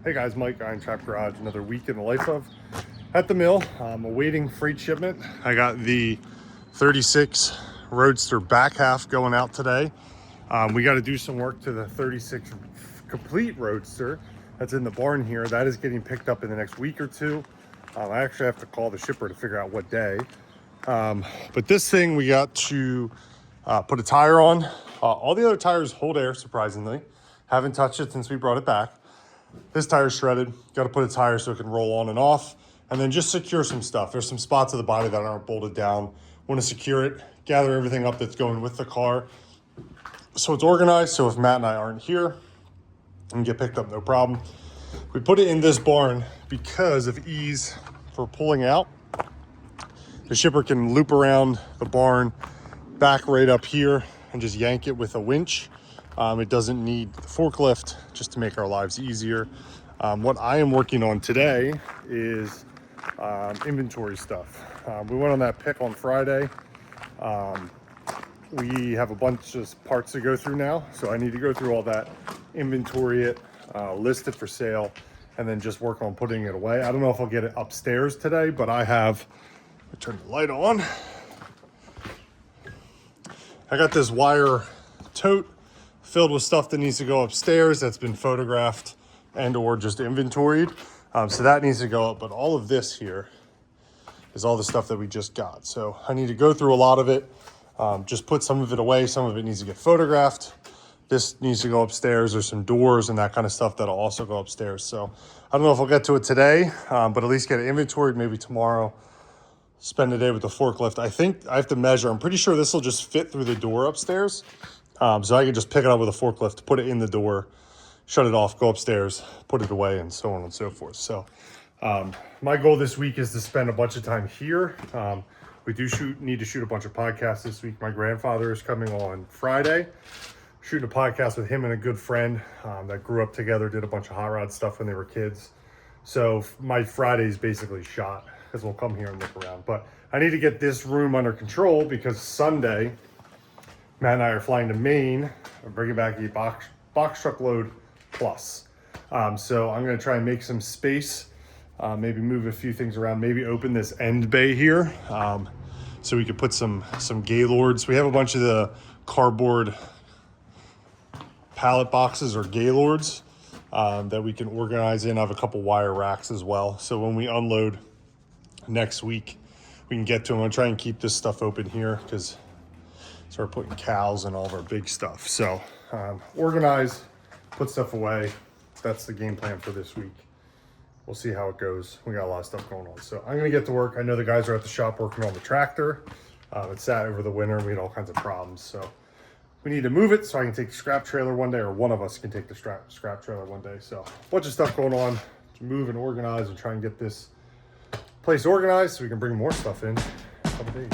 Hey guys, Mike, IronTrap Garage, another week in the life of at the mill. I'm awaiting freight shipment. I got the 36 Roadster back half going out today. We got to do some work to the 36 complete Roadster that's in the barn here. That is getting picked up in the next week or two. I actually have to call the shipper to figure out what day. But this thing we got to put a tire on. All the other tires hold air, surprisingly. Haven't touched it since we brought it back. This tire's shredded. Got to put a tire so it can roll on and off, and then just secure some stuff. There's some spots of the body that aren't bolted down. Want to secure it, gather everything up that's going with the car, so it's organized. So if Matt and I aren't here, it can get picked up, no problem. We put it in this barn because of ease for pulling out. The shipper can loop around the barn, back right up here, and just yank it with a winch. It doesn't need the forklift, just to make our lives easier. What I am working on today is inventory stuff. We went on that pick on Friday. We have a bunch of parts to go through now, so I need to go through all that, inventory it, list it for sale, and then just work on putting it away. I don't know if I'll get it upstairs today, but I have, I'll turn the light on. I got this wire tote filled with stuff that needs to go upstairs that's been photographed and or just inventoried. So that needs to go up, but all of this here is all the stuff that we just got. So I need to go through a lot of it, just put some of it away. Some of it needs to get photographed. This needs to go upstairs. There's some doors and that kind of stuff that'll also go upstairs. So I don't know if I'll get to it today, but at least get it inventoried, maybe tomorrow. Spend the day with the forklift. I think I have to measure. I'm pretty sure this will just fit through the door upstairs. So I can just pick it up with a forklift, put it in the door, shut it off, go upstairs, put it away, and so on and so forth. So my goal this week is to spend a bunch of time here. We do need to shoot a bunch of podcasts this week. My grandfather is coming on Friday, shooting a podcast with him and a good friend that grew up together, did a bunch of hot rod stuff when they were kids. So my Friday is basically shot, because we'll come here and look around. But I need to get this room under control, because Sunday, Matt and I are flying to Maine and bringing back a box truckload plus. So I'm going to try and make some space, maybe move a few things around, maybe open this end bay here, so we could put some Gaylords. We have a bunch of the cardboard pallet boxes or Gaylords that we can organize in. I have a couple wire racks as well. So when we unload next week, we can get to them. I'm going to try and keep this stuff open here, because start putting cows and all of our big stuff. So organize, put stuff away. That's the game plan for this week. We'll see how it goes. We got a lot of stuff going on. So I'm gonna get to work. I know the guys are at the shop working on the tractor. It sat over the winter. We had all kinds of problems. So we need to move it so I can take the scrap trailer one day, or one of us can take the scrap trailer one day. So a bunch of stuff going on to move and organize and try and get this place organized so we can bring more stuff in a couple days.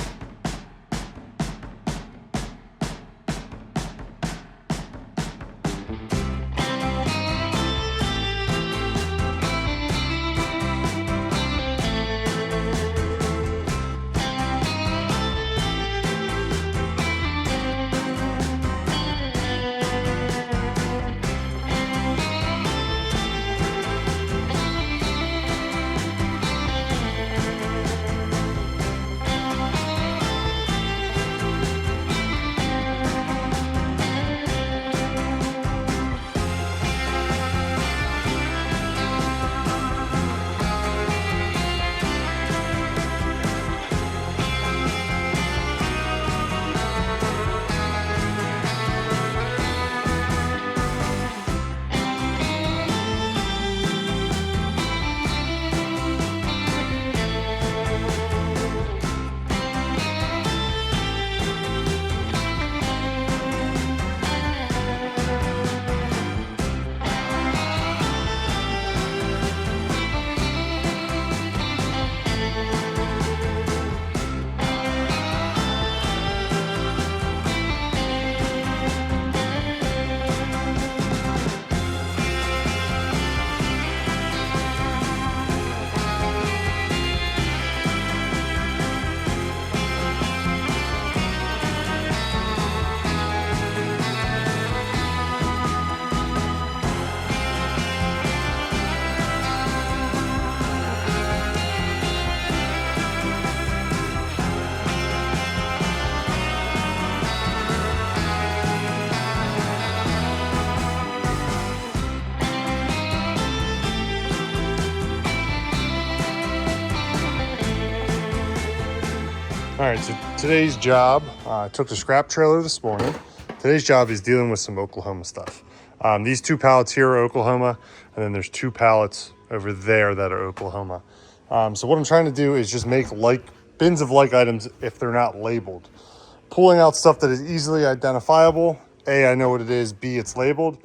All right, so today's job, I took the scrap trailer this morning. Today's job is dealing with some Oklahoma stuff. These 2 pallets here are Oklahoma, and then there's 2 pallets over there that are Oklahoma. So what I'm trying to do is just make bins of like items if they're not labeled. Pulling out stuff that is easily identifiable. A, I know what it is. B, it's labeled.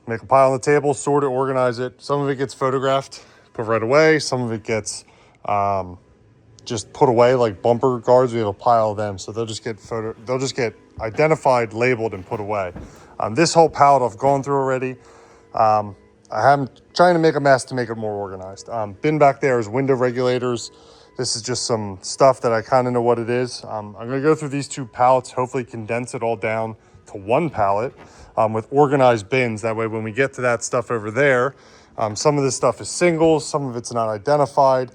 Make a pile on the table, sort it, organize it. Some of it gets photographed, put right away. Some of it gets just put away, like bumper guards. We have a pile of them, so they'll just get identified, labeled, and put away. This whole pallet I've gone through already. I'm trying to make a mess to make it more organized. Bin back there is window regulators. This is just some stuff that I kind of know what it is. I'm going to go through these 2 pallets, hopefully condense it all down to 1 pallet with organized bins. That way when we get to that stuff over there, some of this stuff is singles, some of it's not identified.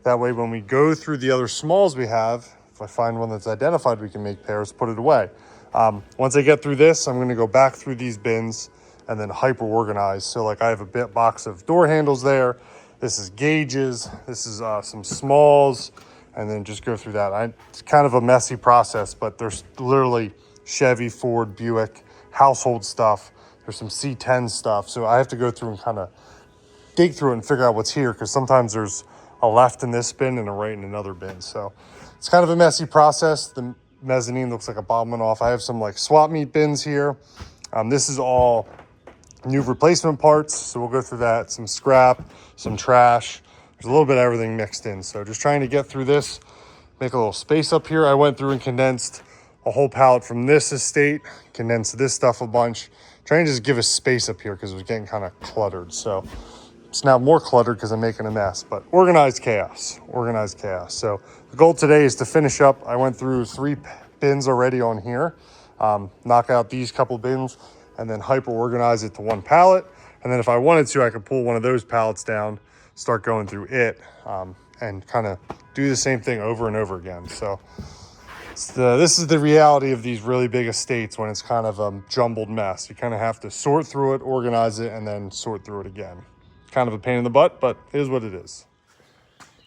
That way when we go through the other smalls we have, if I find one that's identified, we can make pairs, put it away. Once I get through this, I'm going to go back through these bins and then hyper organize. So like I have a bit box of door handles there. This is gauges. This is some smalls, and then just go through that. It's kind of a messy process, but there's literally Chevy, Ford, Buick, household stuff. There's some C10 stuff. So I have to go through and kind of dig through it and figure out what's here, because sometimes there's a left in this bin and a right in another bin. So it's kind of a messy process. The mezzanine looks like a bomb went off. I have some like swap meet bins here. This is all new replacement parts, so we'll go through that. Some scrap, some trash. There's a little bit of everything mixed in. So just trying to get through this, make a little space up here. I went through and condensed a whole pallet from this estate, condensed this stuff a bunch, trying to just give us space up here because it was getting kind of cluttered. So it's now more cluttered because I'm making a mess, but organized chaos. So the goal today is to finish up. I went through 3 bins already on here, knock out these couple bins, and then hyper organize it to 1 pallet. And then if I wanted to, I could pull one of those pallets down, start going through it, and kind of do the same thing over and over again. So this is the reality of these really big estates when it's kind of a jumbled mess. You kind of have to sort through it, organize it, and then sort through it again. Kind of a pain in the butt, but it is what it is.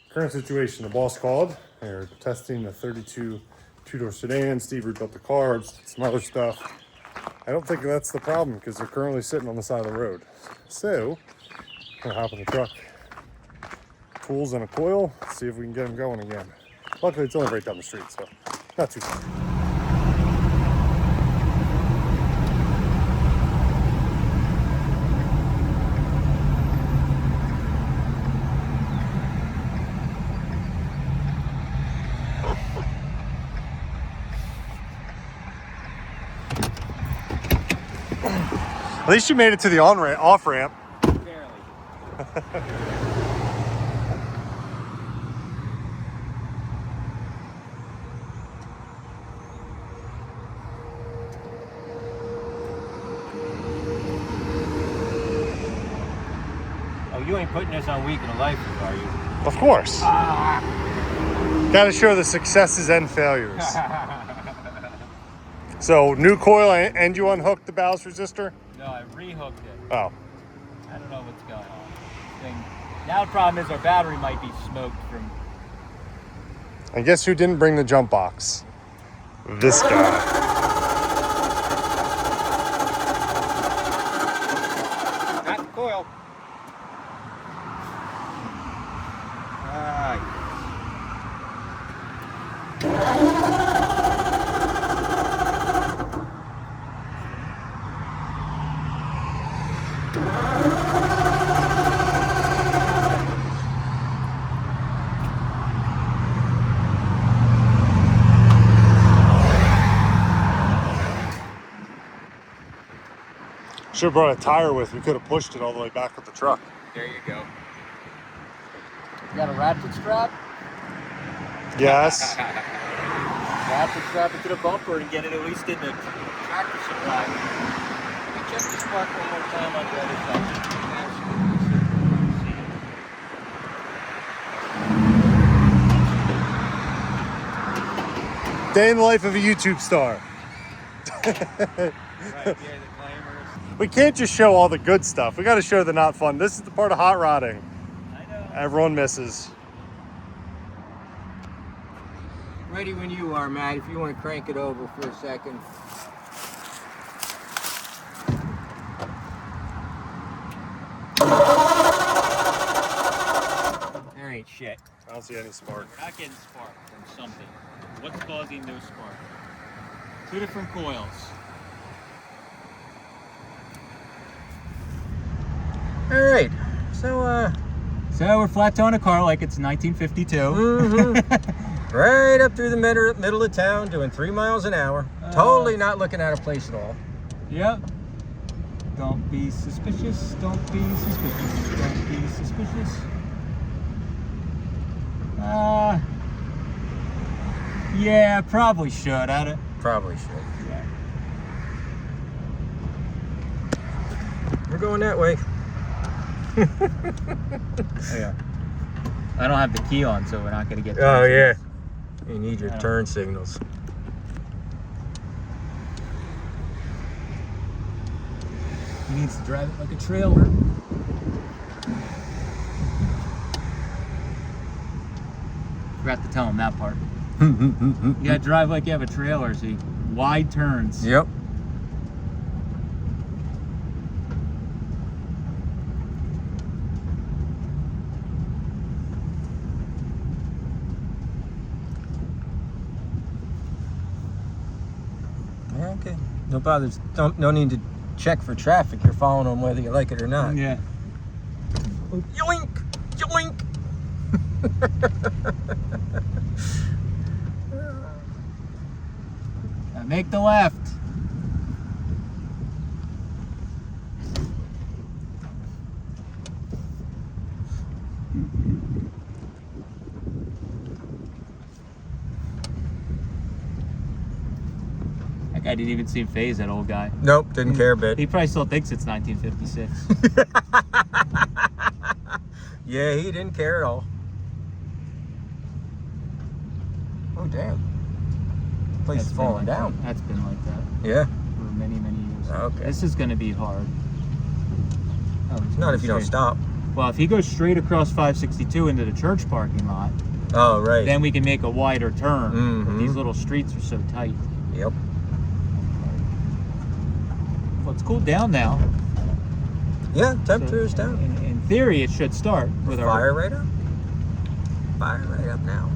Current situation, the boss called. They're testing the 32 2-door sedan. Steve rebuilt the car, some other stuff. I don't think that's the problem because they're currently sitting on the side of the road. So I'm gonna hop in the truck, tools and a coil, see if we can get them going again. Luckily it's only right down the street, so not too far. At least you made it to the off ramp. Barely. Oh, you ain't putting this on Week in a Life, are you? Of course. Got to show the successes and failures. So new coil, and you unhooked the ballast resistor? No, I rehooked it. Oh. I don't know what's going on. Now the problem is our battery might be smoked from... And guess who didn't bring the jump box? This guy. Not the coil. Should have brought a tire with. We could have pushed it all the way back with the truck. There you go. You got a ratchet strap? Yes. Ratchet strap it to the bumper and get it at least in the tractor supply. Let me check the spark one more time on the other side. Day in the life of a YouTube star. Right, yeah, We can't just show all the good stuff. We got to show the not fun. This is the part of hot rodding I know. everyone misses. Ready when you are, Matt, if you want to crank it over for a second. There ain't shit. I don't see any spark. We're not getting spark from something. What's causing no spark? 2 different coils. All right, so we're flat towing a car like it's 1952. Mm-hmm. Right up through the middle of town, doing 3 miles an hour. Totally not looking at a place at all. Yep. Don't be suspicious. Don't be suspicious. Don't be suspicious. Yeah, probably should. Probably should. Yeah. We're going that way. Oh, yeah. I don't have the key on, so we're not going to get. Oh yeah. You need your turn signals. He needs to drive it like a trailer. Forgot to tell him that part. You gotta drive like you have a trailer, see? Wide turns. Yep. Okay. No bothers. No need to check for traffic. You're following them whether you like it or not. Yeah. Yoink! Yoink! Make the left. That guy didn't even seem phased, that old guy. Nope, didn't care a bit. He probably still thinks it's 1956. Yeah, he didn't care at all. Oh, damn. Place is falling down. That's been like that Yeah. for many, many years. Okay. This is going to be hard. Oh, Not if you don't stop. Well, if he goes straight across 562 into the church parking lot, Oh, right. then we can make a wider turn. But Mhm. these little streets are so tight. Yep. Well, it's cooled down now. Yeah, temperature is down. In theory, it should start with Fire right up. Fire right up now.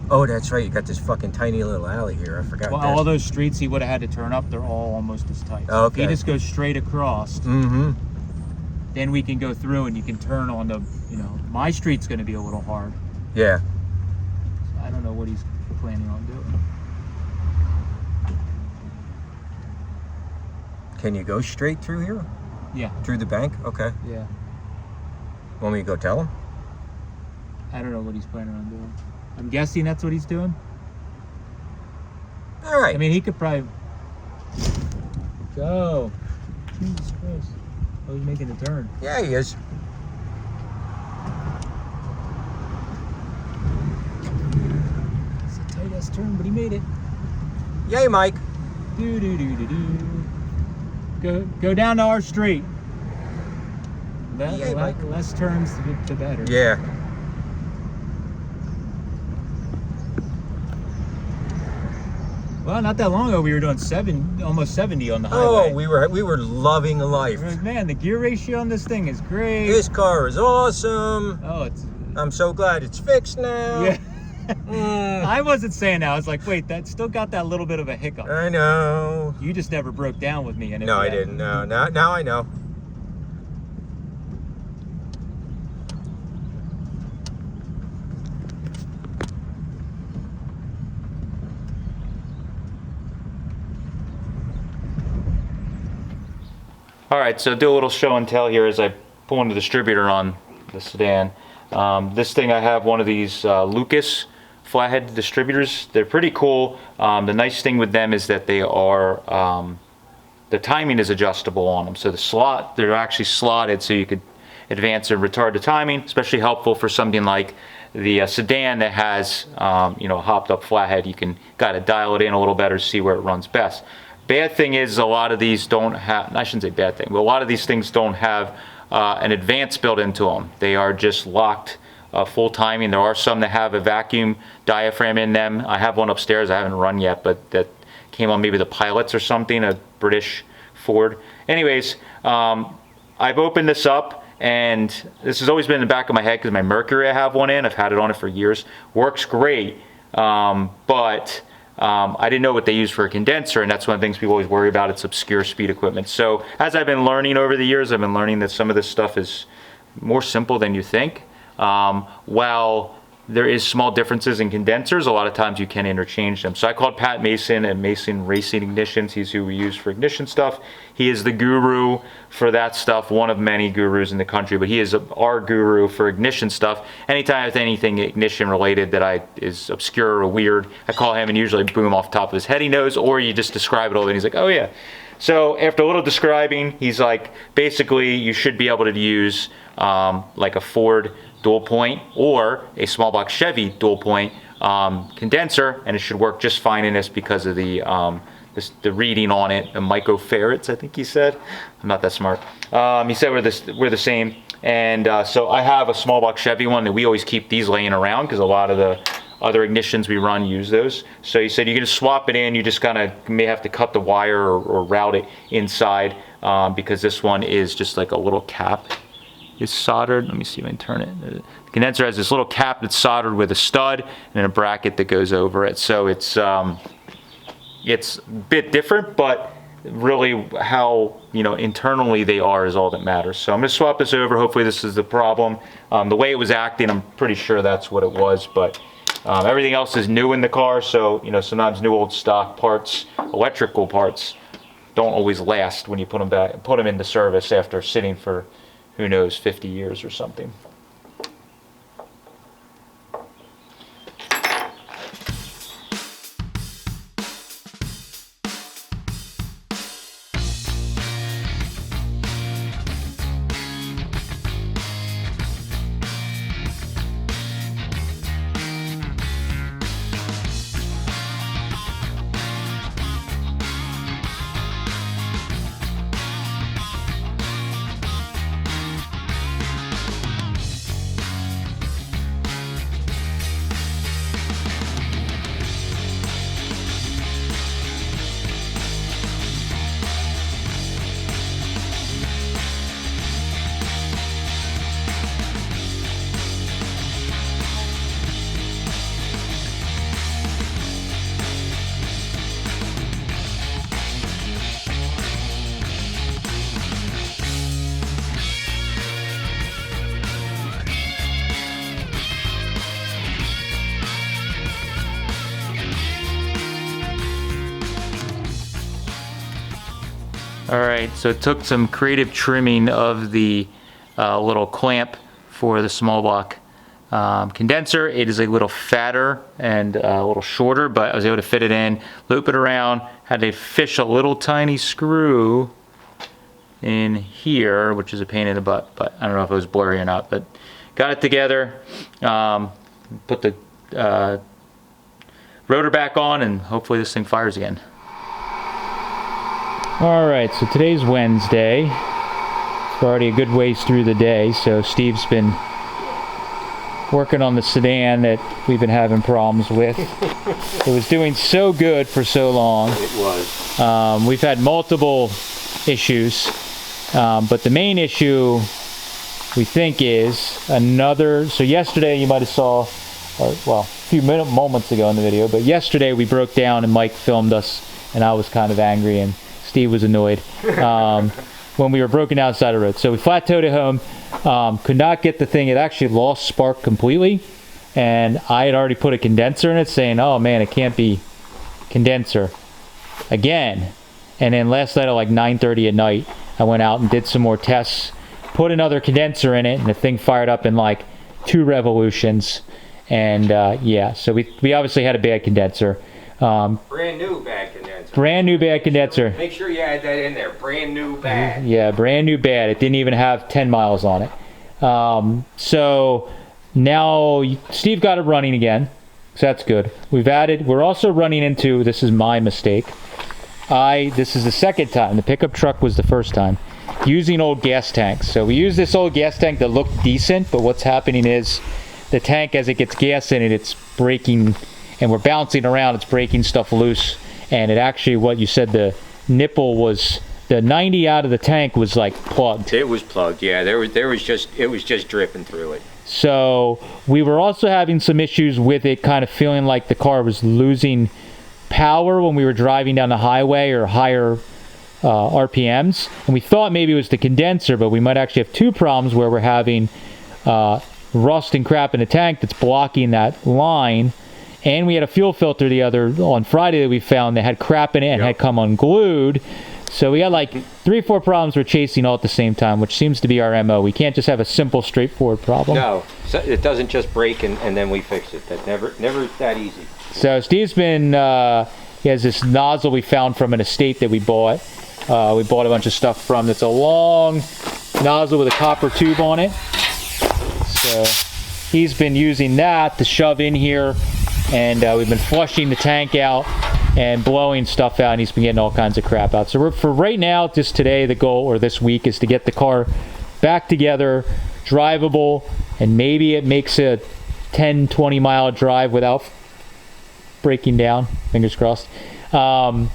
Oh, that's right. You got this fucking tiny little alley here. I forgot. Well, all those streets he would have had to turn up, they're all almost as tight. So Okay. if he just goes straight across, Mm-hmm. then we can go through and you can turn on the, my street's going to be a little hard. Yeah. I don't know what he's planning on doing. Can you go straight through here? Yeah. Through the bank? Okay. Yeah. Want me to go tell him? I don't know what he's planning on doing. I'm guessing that's what he's doing. All right. I mean, he could probably go. Jesus Christ. Oh, he's making a turn. Yeah, he is. It's a tight ass turn, but he made it. Yay, Mike. Do do do do do. Go down to our street. Yay, Mike. Less turns, the better. Yeah. Well, not that long ago, we were doing almost 70 on the highway. Oh, we were loving life. Man, the gear ratio on this thing is great. This car is awesome. Oh, it's. I'm so glad it's fixed now. Yeah. Mm, I wasn't saying that. I was like, wait, that still got that little bit of a hiccup. I know. You just never broke down with me. No, I didn't. No, now I know. All right, so do a little show and tell here as I pull in the distributor on the sedan. This thing, I have one of these Lucas flathead distributors. They're pretty cool. The nice thing with them is that they are, the timing is adjustable on them. So they're actually slotted so you could advance and retard the timing, especially helpful for something like the sedan that has, a hopped up flathead. You can kind of dial it in a little better, see where it runs best. Bad thing is a lot of these don't have, I shouldn't say bad thing, but a lot of these things don't have an advance built into them. They are just locked full timing. There are some that have a vacuum diaphragm in them. I have one upstairs I haven't run yet, but that came on maybe the Pilots or something, a British Ford. Anyways, I've opened this up, and this has always been in the back of my head because my Mercury I have one in. I've had it on it for years. Works great, but I didn't know what they use for a condenser, and that's one of the things people always worry about. It's obscure speed equipment. So as I've been learning over the years, I've been learning that some of this stuff is more simple than you think. While there is small differences in condensers, a lot of times you can interchange them. So I called Pat Mason at Mason Racing Ignitions. He's who we use for ignition stuff. He is the guru for that stuff, one of many gurus in the country, but he is our guru for ignition stuff. Anytime I have anything ignition related that is obscure or weird, I call him, and usually boom, off the top of his head he knows, or you just describe it all and he's like, oh yeah. So after a little describing, he's like, basically you should be able to use like a Ford dual point or a small block Chevy dual point condenser, and it should work just fine in this because of the reading on it, the microfarads, I think he said. I'm not that smart. He said we're the same, and so I have a small block Chevy one that we always keep these laying around because a lot of the other ignitions we run use those. So he said you can just swap it in. You just kind of may have to cut the wire or route it inside because this one is just like a little cap. Is soldered. Let me see if I can turn it. The condenser has this little cap that's soldered with a stud and a bracket that goes over it. So it's a bit different, but really how internally they are is all that matters. So I'm going to swap this over. Hopefully this is the problem. The way it was acting, I'm pretty sure that's what it was. But everything else is new in the car. So sometimes new old stock parts, electrical parts, don't always last when you put them into service after sitting for, who knows, 50 years or something. Alright, so it took some creative trimming of the little clamp for the small block condenser. It is a little fatter and a little shorter, but I was able to fit it in, loop it around, had to fish a little tiny screw in here, which is a pain in the butt, but I don't know if it was blurry or not, but got it together, put the rotor back on, and hopefully this thing fires again. Alright, so today's Wednesday. It's already a good ways through the day, so Steve's been working on the sedan that we've been having problems with. It was doing so good for so long. It was. We've had multiple issues, but the main issue we think is so yesterday you might have saw, well, a few moments ago in the video, but yesterday we broke down and Mike filmed us, and I was kind of angry and Steve was annoyed when we were broken outside the road. So we flat towed it home, could not get the thing. It actually lost spark completely, and I had already put a condenser in it saying, oh man, it can't be condenser again. And then last night at like 9:30 at night, I went out and did some more tests, put another condenser in it, and the thing fired up in like 2 revolutions. And yeah, so we obviously had a bad condenser. Brand new bad condenser. Brand new bad condenser. Make sure you add that in there. Brand new bad. Yeah, brand new bad. It didn't even have 10 miles on it. So now Steve got it running again. So that's good. We're also running into, this is my mistake. This is the second time. The pickup truck was the first time. Using old gas tanks. So we use this old gas tank that looked decent, but what's happening is the tank, as it gets gas in it, it's breaking, and we're bouncing around, it's breaking stuff loose. And it actually, what you said, the nipple was, the 90 out of the tank was like plugged. It was plugged, yeah. It was just dripping through it. So we were also having some issues with it kind of feeling like the car was losing power when we were driving down the highway or higher RPMs. And we thought maybe it was the condenser, but we might actually have two problems where we're having rust and crap in the tank that's blocking that line. And we had a fuel filter on Friday that we found that had crap in it and had come unglued. So we got like 3 or 4 problems we're chasing all at the same time, which seems to be our MO. We can't just have a simple, straightforward problem. No, so it doesn't just break and then we fix it. That never that easy. So Steve's been, he has this nozzle we found from an estate that we bought. We bought a bunch of stuff from. It's a long nozzle with a copper tube on it. So he's been using that to shove in here, and we've been flushing the tank out and blowing stuff out, and he's been getting all kinds of crap out. So for right now, just today, the goal, or this week, is to get the car back together, drivable, and maybe it makes a 10-20 mile drive without breaking down, fingers crossed. And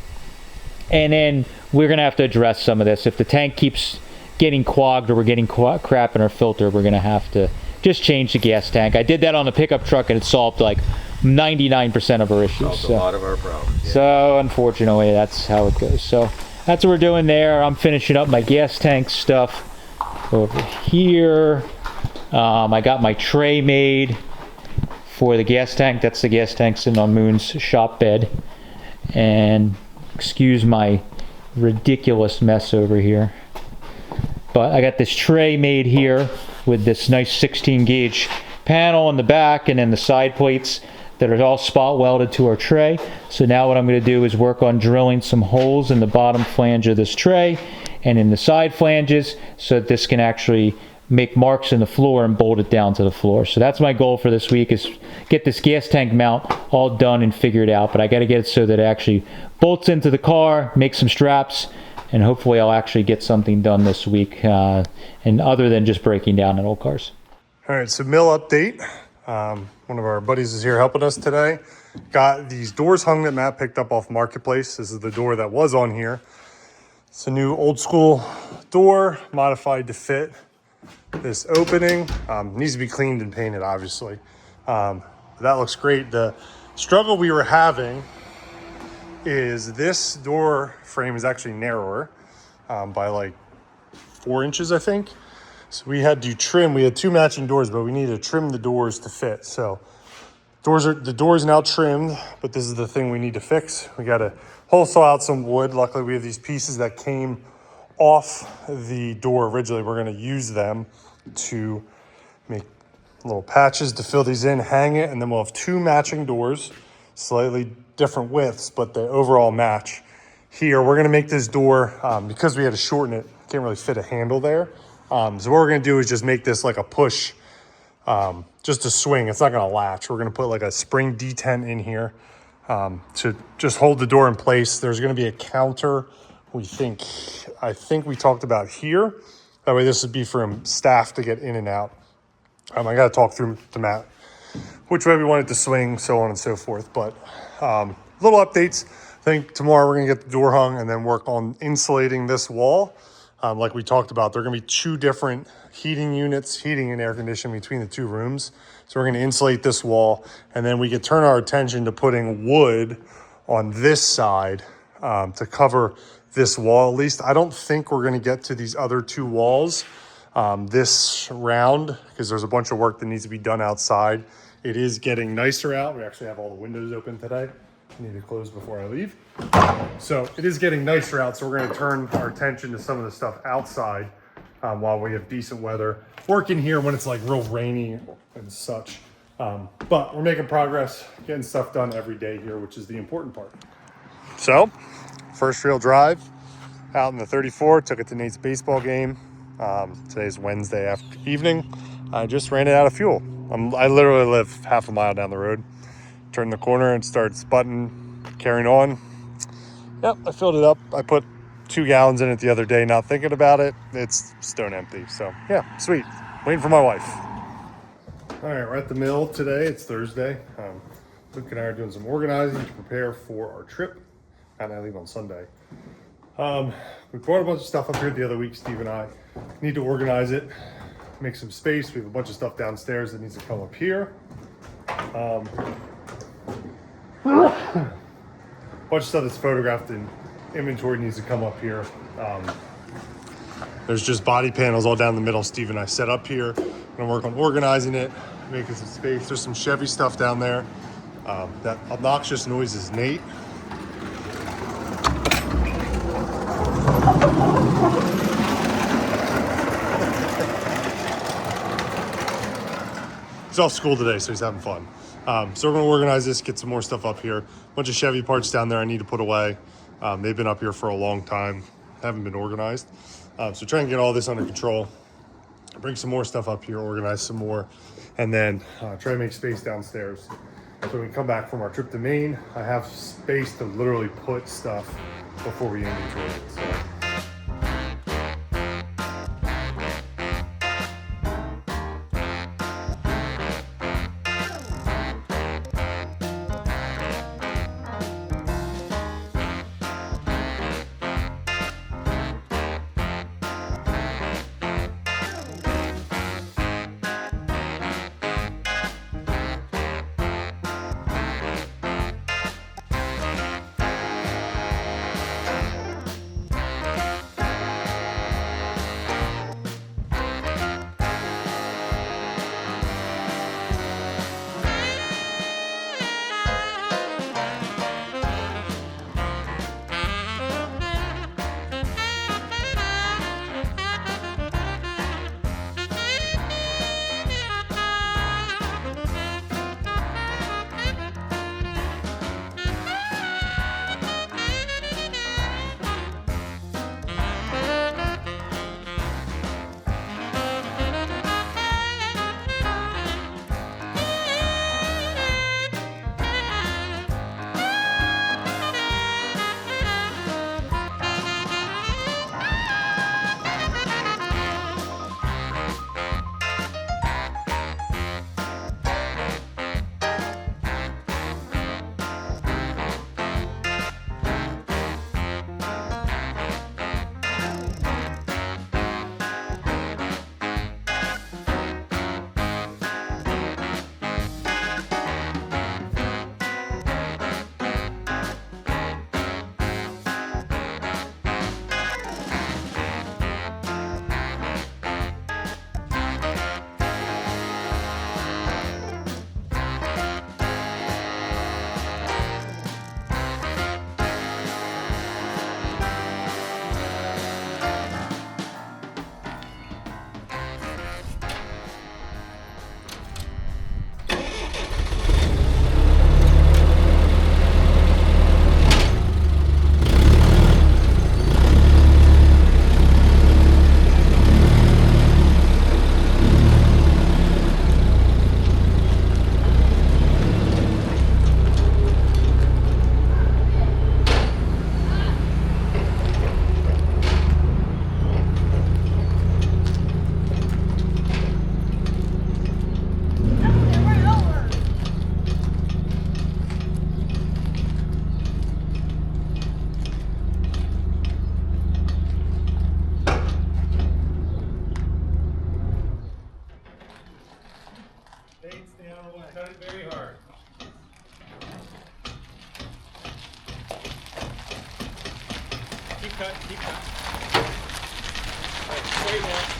then we're gonna have to address some of this. If the tank keeps getting clogged or we're getting crap in our filter, we're gonna have to just change the gas tank. I did that on the pickup truck and it solved like 99% of our issues. Solved a lot of our problems. Yeah. So unfortunately, that's how it goes. So that's what we're doing there. I'm finishing up my gas tank stuff over here. I got my tray made for the gas tank. That's the gas tank sitting on Moon's shop bed. And excuse my ridiculous mess over here. But I got this tray made here with this nice 16 gauge panel in the back, and then the side plates that are all spot welded to our tray. So now what I'm going to do is work on drilling some holes in the bottom flange of this tray and in the side flanges so that this can actually make marks in the floor and bolt it down to the floor. So that's my goal for this week, is get this gas tank mount all done and figured out. But I got to get it so that it actually bolts into the car, make some straps, and hopefully I'll actually get something done this week, and other than just breaking down in old cars. All right, so mill update. One of our buddies is here helping us today. Got these doors hung that Matt picked up off Marketplace. This is the door that was on here. It's a new old school door, modified to fit this opening. Needs to be cleaned and painted, obviously. But that looks great. The struggle we were having is this door frame is actually narrower by like 4 inches, I think. So we had to trim. We had 2 matching doors, but we needed to trim the doors to fit. So the doors now trimmed, but this is the thing we need to fix. We got to hole saw out some wood. Luckily, we have these pieces that came off the door originally. We're going to use them to make little patches to fill these in, hang it, and then we'll have 2 matching doors, slightly different widths, but the overall match. Here, we're going to make this door, because we had to shorten it, can't really fit a handle there. So what we're going to do is just make this like a push, just a swing. It's not going to latch. We're going to put like a spring detent in here to just hold the door in place. There's going to be a counter, I think we talked about here. That way this would be for staff to get in and out. I got to talk through to Matt which way we want it to swing, so on and so forth. But little updates. I think tomorrow we're going to get the door hung and then work on insulating this wall. Like we talked about, there are going to be 2 different heating units, heating and air conditioning between the 2 rooms. So we're going to insulate this wall, and then we could turn our attention to putting wood on this side to cover this wall at least. I don't think we're going to get to these other 2 walls this round because there's a bunch of work that needs to be done outside. It is getting nicer out. We actually have all the windows open today. I need to close before I leave. So it is getting nicer out, so we're going to turn our attention to some of the stuff outside while we have decent weather. Work in here when it's like real rainy and such. But we're making progress, getting stuff done every day here, which is the important part. So, first real drive out in the 34, took it to Nate's baseball game. Today's Wednesday evening. I just ran it out of fuel. I literally live half a mile down the road. Turned the corner and started sputting, carrying on. Yep, I filled it up. I put 2 gallons in it the other day, not thinking about it. It's stone empty. So yeah, sweet. Waiting for my wife. All right, we're at the mill today. It's Thursday. Luke and I are doing some organizing to prepare for our trip, and I leave on Sunday. We brought a bunch of stuff up here the other week. Steve and I need to organize it, make some space. We have a bunch of stuff downstairs that needs to come up here. Bunch of stuff that's photographed in inventory needs to come up here. There's just body panels all down the middle. Steve and I set up here. I'm gonna work on organizing it, making some space. There's some Chevy stuff down there. That obnoxious noise is Nate. He's off school today, so he's having fun. So we're gonna organize this, get some more stuff up here. Bunch of Chevy parts down there I need to put away. They've been up here for a long time, haven't been organized. So try and get all this under control. Bring some more stuff up here, organize some more, and then try and make space downstairs. So when we come back from our trip to Maine, I have space to literally put stuff before we inventory it. So. Cut it very hard. Keep cutting, keep cutting. All right, straight one.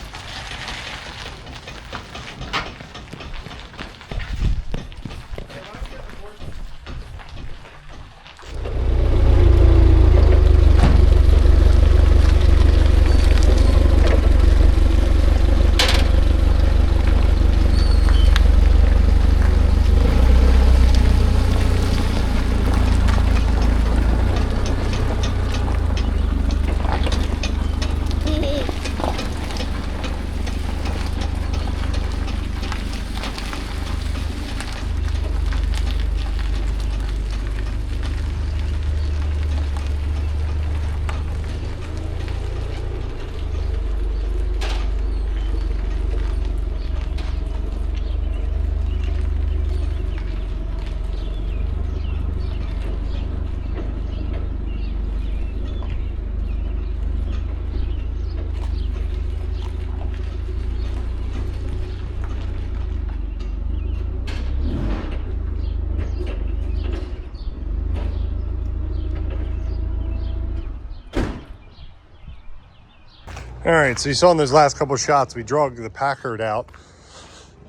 All right, so you saw in those last couple of shots, we drug the Packard out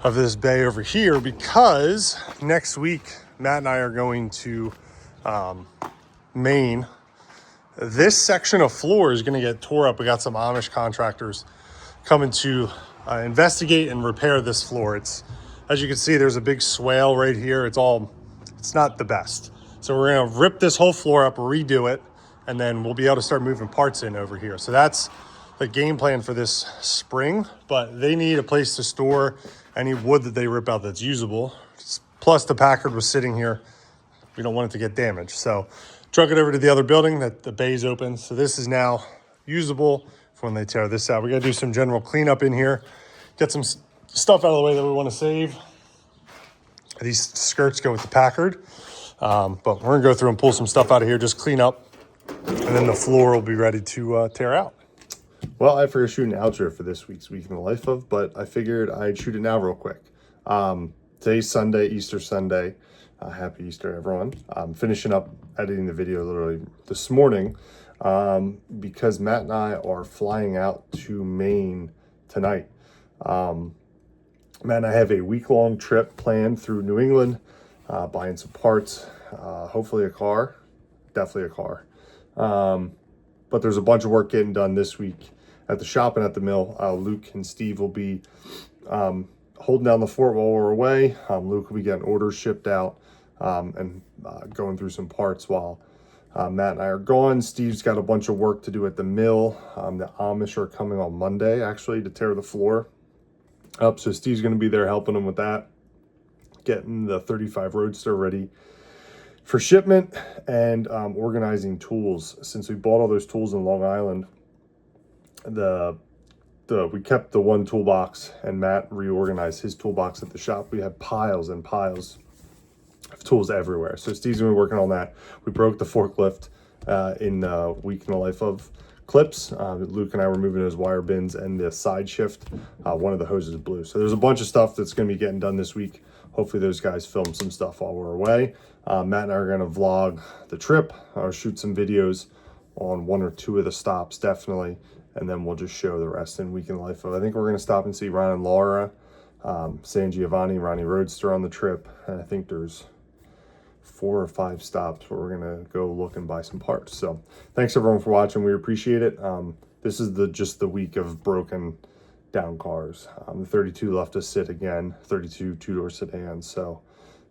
of this bay over here because next week, Matt and I are going to Maine. This section of floor is going to get tore up. We got some Amish contractors coming to investigate and repair this floor. It's, as you can see, there's a big swale right here. It's not the best. So we're going to rip this whole floor up, redo it, and then we'll be able to start moving parts in over here. So that's the game plan for this spring, but they need a place to store any wood that they rip out that's usable. Plus the Packard was sitting here. We don't want it to get damaged. So truck it over to the other building that the bay's open. So this is now usable for when they tear this out. We got to do some general cleanup in here, get some stuff out of the way that we want to save. These skirts go with the Packard, but we're gonna go through and pull some stuff out of here, just clean up, and then the floor will be ready to tear out. Well, I forgot to shoot an outro for this week's Week in the Life of, but I figured I'd shoot it now real quick. Today's Sunday, Easter Sunday. Happy Easter, everyone. I'm finishing up editing the video literally this morning because Matt and I are flying out to Maine tonight. Matt and I have a week-long trip planned through New England, buying some parts, hopefully a car, definitely a car. But there's a bunch of work getting done this week at the shop and at the mill. Luke and Steve will be holding down the fort while we're away. Luke will be getting orders shipped out and going through some parts while Matt and I are gone. Steve's got a bunch of work to do at the mill. The Amish are coming on Monday, actually, to tear the floor up. So Steve's going to be there helping them with that, getting the 35 Roadster ready for shipment, and organizing tools. Since we bought all those tools in Long Island, we kept the one toolbox, and Matt reorganized his toolbox at the shop. We had piles and piles of tools everywhere. So Steve's gonna be working on that. We broke the forklift in Week in the Life of clips. Luke and I were moving those wire bins and the side shift. One of the hoses blew. So there's a bunch of stuff that's gonna be getting done this week. Hopefully those guys film some stuff while we're away. Matt and I are gonna vlog the trip, or shoot some videos on one or two of the stops, definitely. And then we'll just show the rest in Week in the Life of. I think we're gonna stop and see Ron and Laura, San Giovanni, Ronnie Roadster on the trip. And I think there's 4 or 5 stops where we're gonna go look and buy some parts. So thanks everyone for watching. We appreciate it. This is just the week of broken down cars. The 32 left us sit again, 32 two-door sedans. So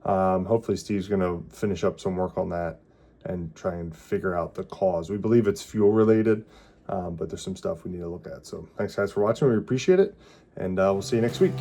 hopefully Steve's gonna finish up some work on that and try and figure out the cause. We believe it's fuel related, but there's some stuff we need to look at. So thanks guys for watching. We appreciate it, and we'll see you next week.